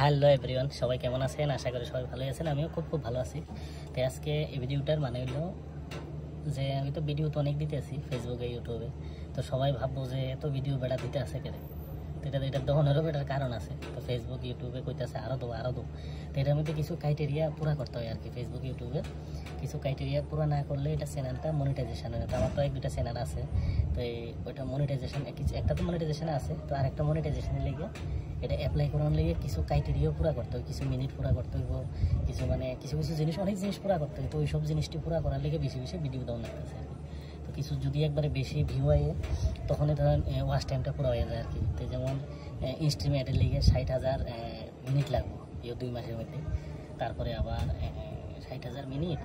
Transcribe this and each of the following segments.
Hello everyone, সবাই কেমন আছেন? আশা করি সবাই ভালো আছেন। আমিও খুব ভালো আছি। তো আজকে এই ভিডিওটার মানে হলো যে আমি তো ভিডিও তো অনেক দিতে আছি ফেসবুকে, ইউটিউবে। তো সবাই ভাববো যে এত ভিডিও বেটা দিতে আছে কেন। তো এটা দহনেরও বেটার কারণ আছে। তো ফেসবুক ইউটিউবে কইতেছে আরও দো। তো এটার মধ্যে কিছু ক্রাইটেরিয়া পুরা করতে হয় আর কি। ফেসবুক ইউটিউবে কিছু ক্রাইটেরিয়া পুরো না করলে এটা চ্যানেলটা মনিটাইজেশন হয় না। তো আমার তো এক দুটা চ্যানেল আছে। তো ওইটা মনিটাইজেশন একটা তো মনিটাইজেশন আছে, তো আরেকটা মনিটাইজেশনের লেগে এটা অ্যাপ্লাই করানোর লেগে কিছু ক্রাইটেরিয়াও পুরা করতে হয়, কিছু মিনিট পুরা করতে হইব, কিছু জিনিস, অনেক জিনিস পুরা করতে হয়। তো ওই সব জিনিসটি পুরা করার লেগে বেশি ভিডিও দেওয়া লাগতেছে আর কি। তো কিছু যদি একবারে বেশি ভিউ হয় তখনই ধরেন ওয়াচ টাইমটা পুরো হয়ে যায় আর কি। তো যেমন ইনস্ট্রিমেটের লেগে 60,000 মিনিট লাগবে এই 2 মাসের মধ্যে। তারপরে আবার 60,000 মিনিট,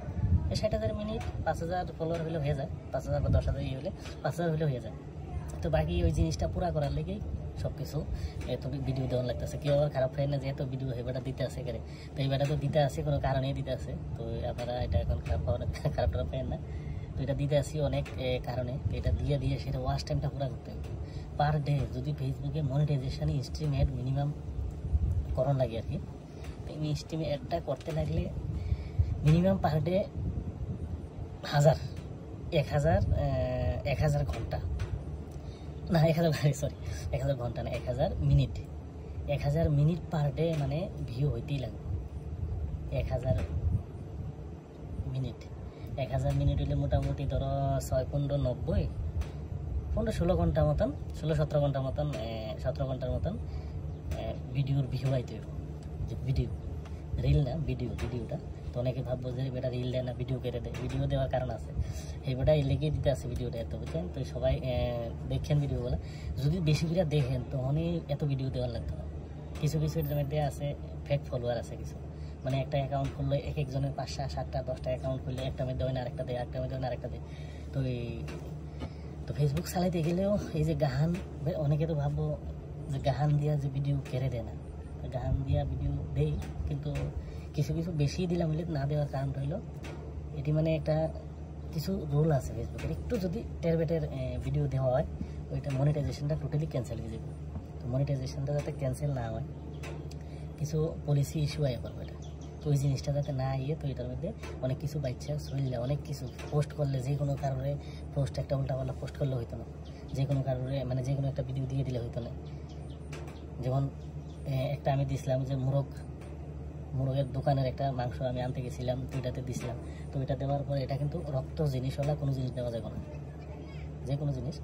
60,000 মিনিট 5,000 ফলোয়ার হলে হয়ে যায়, 5,000 বা 10,000 হলে 5,000 হলে হয়ে যায়। তো বাকি ওই জিনিসটা পুরা করার লেগেই সব কিছু এত ভিডিও দেওয়ার লাগতেছে। কেউ আবার খারাপ হয় না যে এত ভিডিও হেবাটা দিতে আসে করে। তো এইবারটা তো দিতে আসে কোনো কারণেই দিতে আসে। তো আপনারা এটা এখন খারাপ পাবেন না। তো এটা দিতে আসি অনেক কারণে। তো এটা দিয়ে সেটা ওয়াচ টাইমটা পুরো করতে হবে পার ডে। যদি ফেসবুকে মনিটাইজেশন স্ট্রিম অ্যাড মিনিমাম করণ লাগে আর কি। তো এই স্ট্রিম অ্যাডটা করতে লাগলে মিনিমাম পার ডে 1,000 ঘন্টা না, 1,000 ঘন্টা না, 1,000 মিনিট। 1,000 মিনিট পার ডে মানে ভিউ হইতেই লাগবে। 1,000 মিনিট 1,000 মিনিট হইলে মোটামুটি ধরো 6×15 15-16 ঘন্টা মতন, 16-17 ঘন্টার মতন, 17 ঘন্টার মতন ভিডিওর ভিউ আইতে হইব। যে ভিডিও রিল না, ভিডিওটা। তো অনেকে ভাববো যে বেটা রিল দেয় না, ভিডিও কেটে দেয়। ভিডিও দেওয়ার কারণ আছে, এই বেটা লেগে দিতে আছে ভিডিওটা এত, বুঝছেন? তো সবাই দেখেন ভিডিওগুলো, যদি বেশি করে দেখেন তো এত ভিডিও দেওয়ার লাগতো না। কিছু এটার মধ্যে আছে ফেক ফলোয়ার আছে কিছু, মানে একটা অ্যাকাউন্ট খুললে এক একজনের 5টা 7টা 10টা অ্যাকাউন্ট খুললে একটা মধ্যে হয় না আরেকটা দেয়, আরেকটা মধ্যে হয় না আরেকটা দেয়। তো ফেসবুক চালাইতে গেলেও এই যে গাহান, অনেকে তো ভাববো যে গাহান দিয়া যে ভিডিও কেড়ে দেয় না। গান দিয়া ভিডিও দেই, কিন্তু কিছু বেশি দিলাম হলে না দেওয়ার কারণটা হলো এটি মানে একটা কিছু রুল আছে ফেসবুকের। একটু যদি টেরবেটের ভিডিও দেওয়া হয় ওইটা মনিটাইজেশনটা টোটালি ক্যান্সেল হয়ে যাবে। তো মনিটাইজেশনটা যাতে ক্যান্সেল না হয় কিছু পলিসি ইস্যু আয় করবে এটা। তো ওই জিনিসটা যাতে না তো এটার মধ্যে অনেক কিছু বাচ্চা চললে, অনেক কিছু পোস্ট করলে, যে কোনো কারণে পোস্ট একটা উল্টাপাল্টা পোস্ট করলে হইতো না, যে কোনো কারণে মানে যে কোনো একটা ভিডিও দিয়ে দিলে হইতো না। যেমন একটা আমি দিছিলাম যে মোরগের দোকানের একটা মাংস আমি আনতে গেছিলাম, তো এটাতে দিছিলাম। তো এটা দেওয়ার পরে এটা কিন্তু রক্ত জিনিস হলে কোনো জিনিস দেওয়া যাবে না, যে কোনো জিনিস।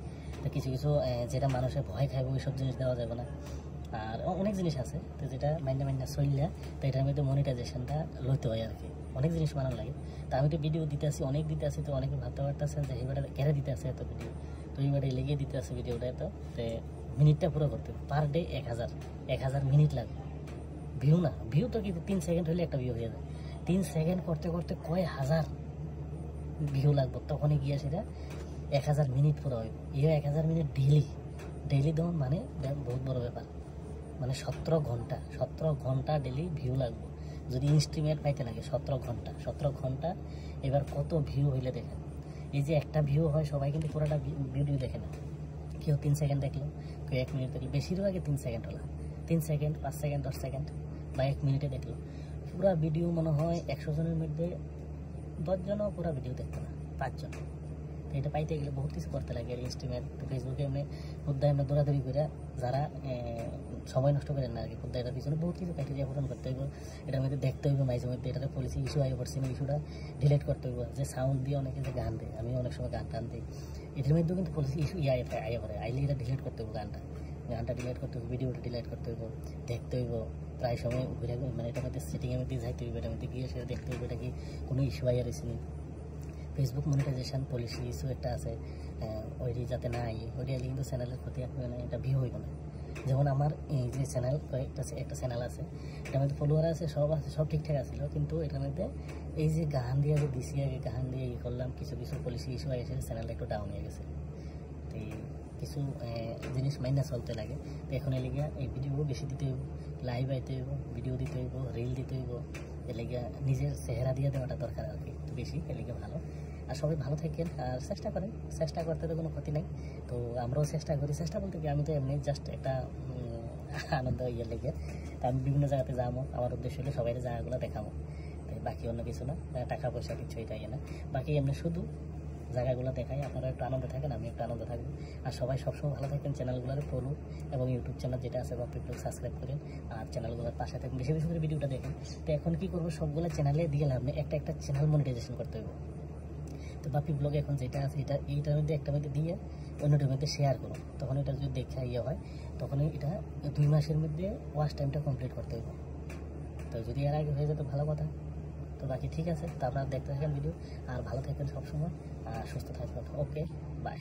তো কিছু যেটা মানুষের ভয় খাইবে ওই সব জিনিস দেওয়া যাবে না। আর অনেক জিনিস আছে তো যেটা মাইন্ডা চললে, তো এটার মধ্যে মনিটাইজেশনটা লইতে হয় আর কি। অনেক জিনিস মানার লাগে। তো আমি তো ভিডিও দিতে আসি, অনেক দিতে আসি। তো অনেকে ভাবতে পারতেছেন যে এইবারে কেড়ে দিতে আসে এত ভিডিও। তো এইবারে লেগে দিতে আসে ভিডিওটা এত। তো মিনিটটা পুরো করতে পার ডে 1,000 মিনিট লাগবে। ভিউ না, ভিউ তো কিন্তু 3 সেকেন্ড হলে একটা ভিউ হয়ে যায়। 3 সেকেন্ড করতে কয় হাজার ভিউ লাগবে, তখনই গিয়ে সেটা 1,000 মিনিট পুরো হয়। 1,000 মিনিট ডেইলি দেওয়া মানে বহুত বড় ব্যাপার। মানে 17 ঘন্টা ডেইলি ভিউ লাগবে যদি ইনস্ট্রিমেট পাইতে লাগে। 17 ঘন্টা এবার কত ভিউ হইলে দেখেন। এই যে একটা ভিউ হয়, সবাই কিন্তু পুরোটা ভিডিও দেখে না। কেউ 3 সেকেন্ড দেখলো, কেউ 1 মিনিট দেখলো, বেশিরভাগে 3 সেকেন্ড হলো। 3 সেকেন্ড, 5 সেকেন্ড, 10 সেকেন্ড বা 1 মিনিটে দেখলো। পুরো ভিডিও মনে হয় 100 জনের মধ্যে 10 জনও পুরো ভিডিও দেখতো না, 5 জন। তো এটা পাইতে গেলে বহুত কিছু করতে লাগে। আর ইনস্ট্রিমেট তো ফেসবুকে এমনি মুদ্রা এমনি দৌড়াদৌড়ি করে যারা সময় নষ্ট করেন না আর কি। মুদ্রা এটার পিছনে বহুত কিছু ক্রাইটেরিয়া পূরণ করতে হইব। এটার মধ্যে দেখতে হইব মাঝে মধ্যে এটাতে পলিসি ইস্যু আগে পড়ছে না, ইস্যুটা ডিলিট করতে হইব। যে সাউন্ড দিয়ে অনেকে যে গান দেয়, আমি অনেক সময় গান টান দিই, এটার মধ্যেও কিন্তু পলিসি ইস্যু আগে পড়ে। আইলে এটা ডিলিট করতে হইব, গানটা ডিলিট করতে হইব, ভিডিওটা ডিলিট করতে হইব, দেখতে হইব। প্রায় সময় ঘুরে মানে এটার মধ্যে সেটিংয়ের মধ্যে যাইতে হইব, এটার মধ্যে গিয়ে সেটা দেখতে হইব এটা কি কোনো ইস্যু আইয়া রয়েছে নি। ফেসবুক মনিটাইজেশন পলিসি ইস্যু একটা আছে, ওইটি যাতে না ওইটি আইলে কিন্তু চ্যানেলের প্রতি মানে এটা ভিউ হইব না। যেমন আমার এই যে চ্যানেল একটা চ্যানেল আছে, এটার মধ্যে ফলোয়ার আছে, সব ঠিকঠাক আছিল, কিন্তু এটার মধ্যে এই যে গান দিয়ে যে দিছি আগে, গান দিয়ে করলাম, কিছু পলিসি ইস্যু হয়ে গেছে, চ্যানেলটা একটু ডাউন হয়ে গেছে। তো কিছু জিনিস মাইনা চলতে লাগে। তো এখন এলিগে এই ভিডিও বেশি দিতে হইব, লাইভ আইতে হইব, ভিডিও দিতে হইব, রিল দিতে হইব। এলিগে নিজের চেহারা দিয়ে দেওয়াটা দরকার আর কি, একটু বেশি এলিগে ভালো। আর সবাই ভালো থাকেন আর চেষ্টা করেন, চেষ্টা করতে তো কোনো ক্ষতি নাই। তো আমরাও চেষ্টা করি। চেষ্টা বলতে কি, আমি তো এমনি জাস্ট একটা আনন্দ ইয়ে লেগে। তো আমি বিভিন্ন জায়গাতে যাবো, আমার উদ্দেশ্য হলো সবাই জায়গাগুলো দেখাবো, তাই বাকি অন্য কিছু না, টাকা পয়সা কিছু এটাই না, বাকি এমনি শুধু জায়গাগুলো দেখাই, আপনারা একটু আনন্দ থাকেন, আমি একটু আনন্দ থাকবো। আর সবাই সবসময় ভালো থাকেন, চ্যানেলগুলোর ফলো এবং ইউটিউব চ্যানেল যেটা আছে বাপ্পি ব্লগ সাবস্ক্রাইব করেন, আর চ্যানেলগুলোর পাশে থাকেন, বেশি বেশি করে ভিডিওটা দেখেন। তো এখন কি করবো, সবগুলো চ্যানেলে দিয়ে লাভ নেই, একটা একটা চ্যানেল মনিটাইজেশন করতে হবে। তো বাপ্পি ব্লগে এখন যেটা আছে এইটার মধ্যে একটা মধ্যে দিয়ে অন্যটার মধ্যে শেয়ার করুন, তখন এটা যদি দেখা ইয়ে হয় তখন এটা 2 মাসের মধ্যে ওয়াচ টাইমটা কমপ্লিট করতে হবে। তো যদি এর আগে হয়ে যেত ভালো কথা। তো বাকি ঠিক আছে, তো আপনারা দেখতে থাকেন ভিডিও, আর ভালো থাকেন সবসময়, আর সুস্থ থাকবেন। ওকে, বাই।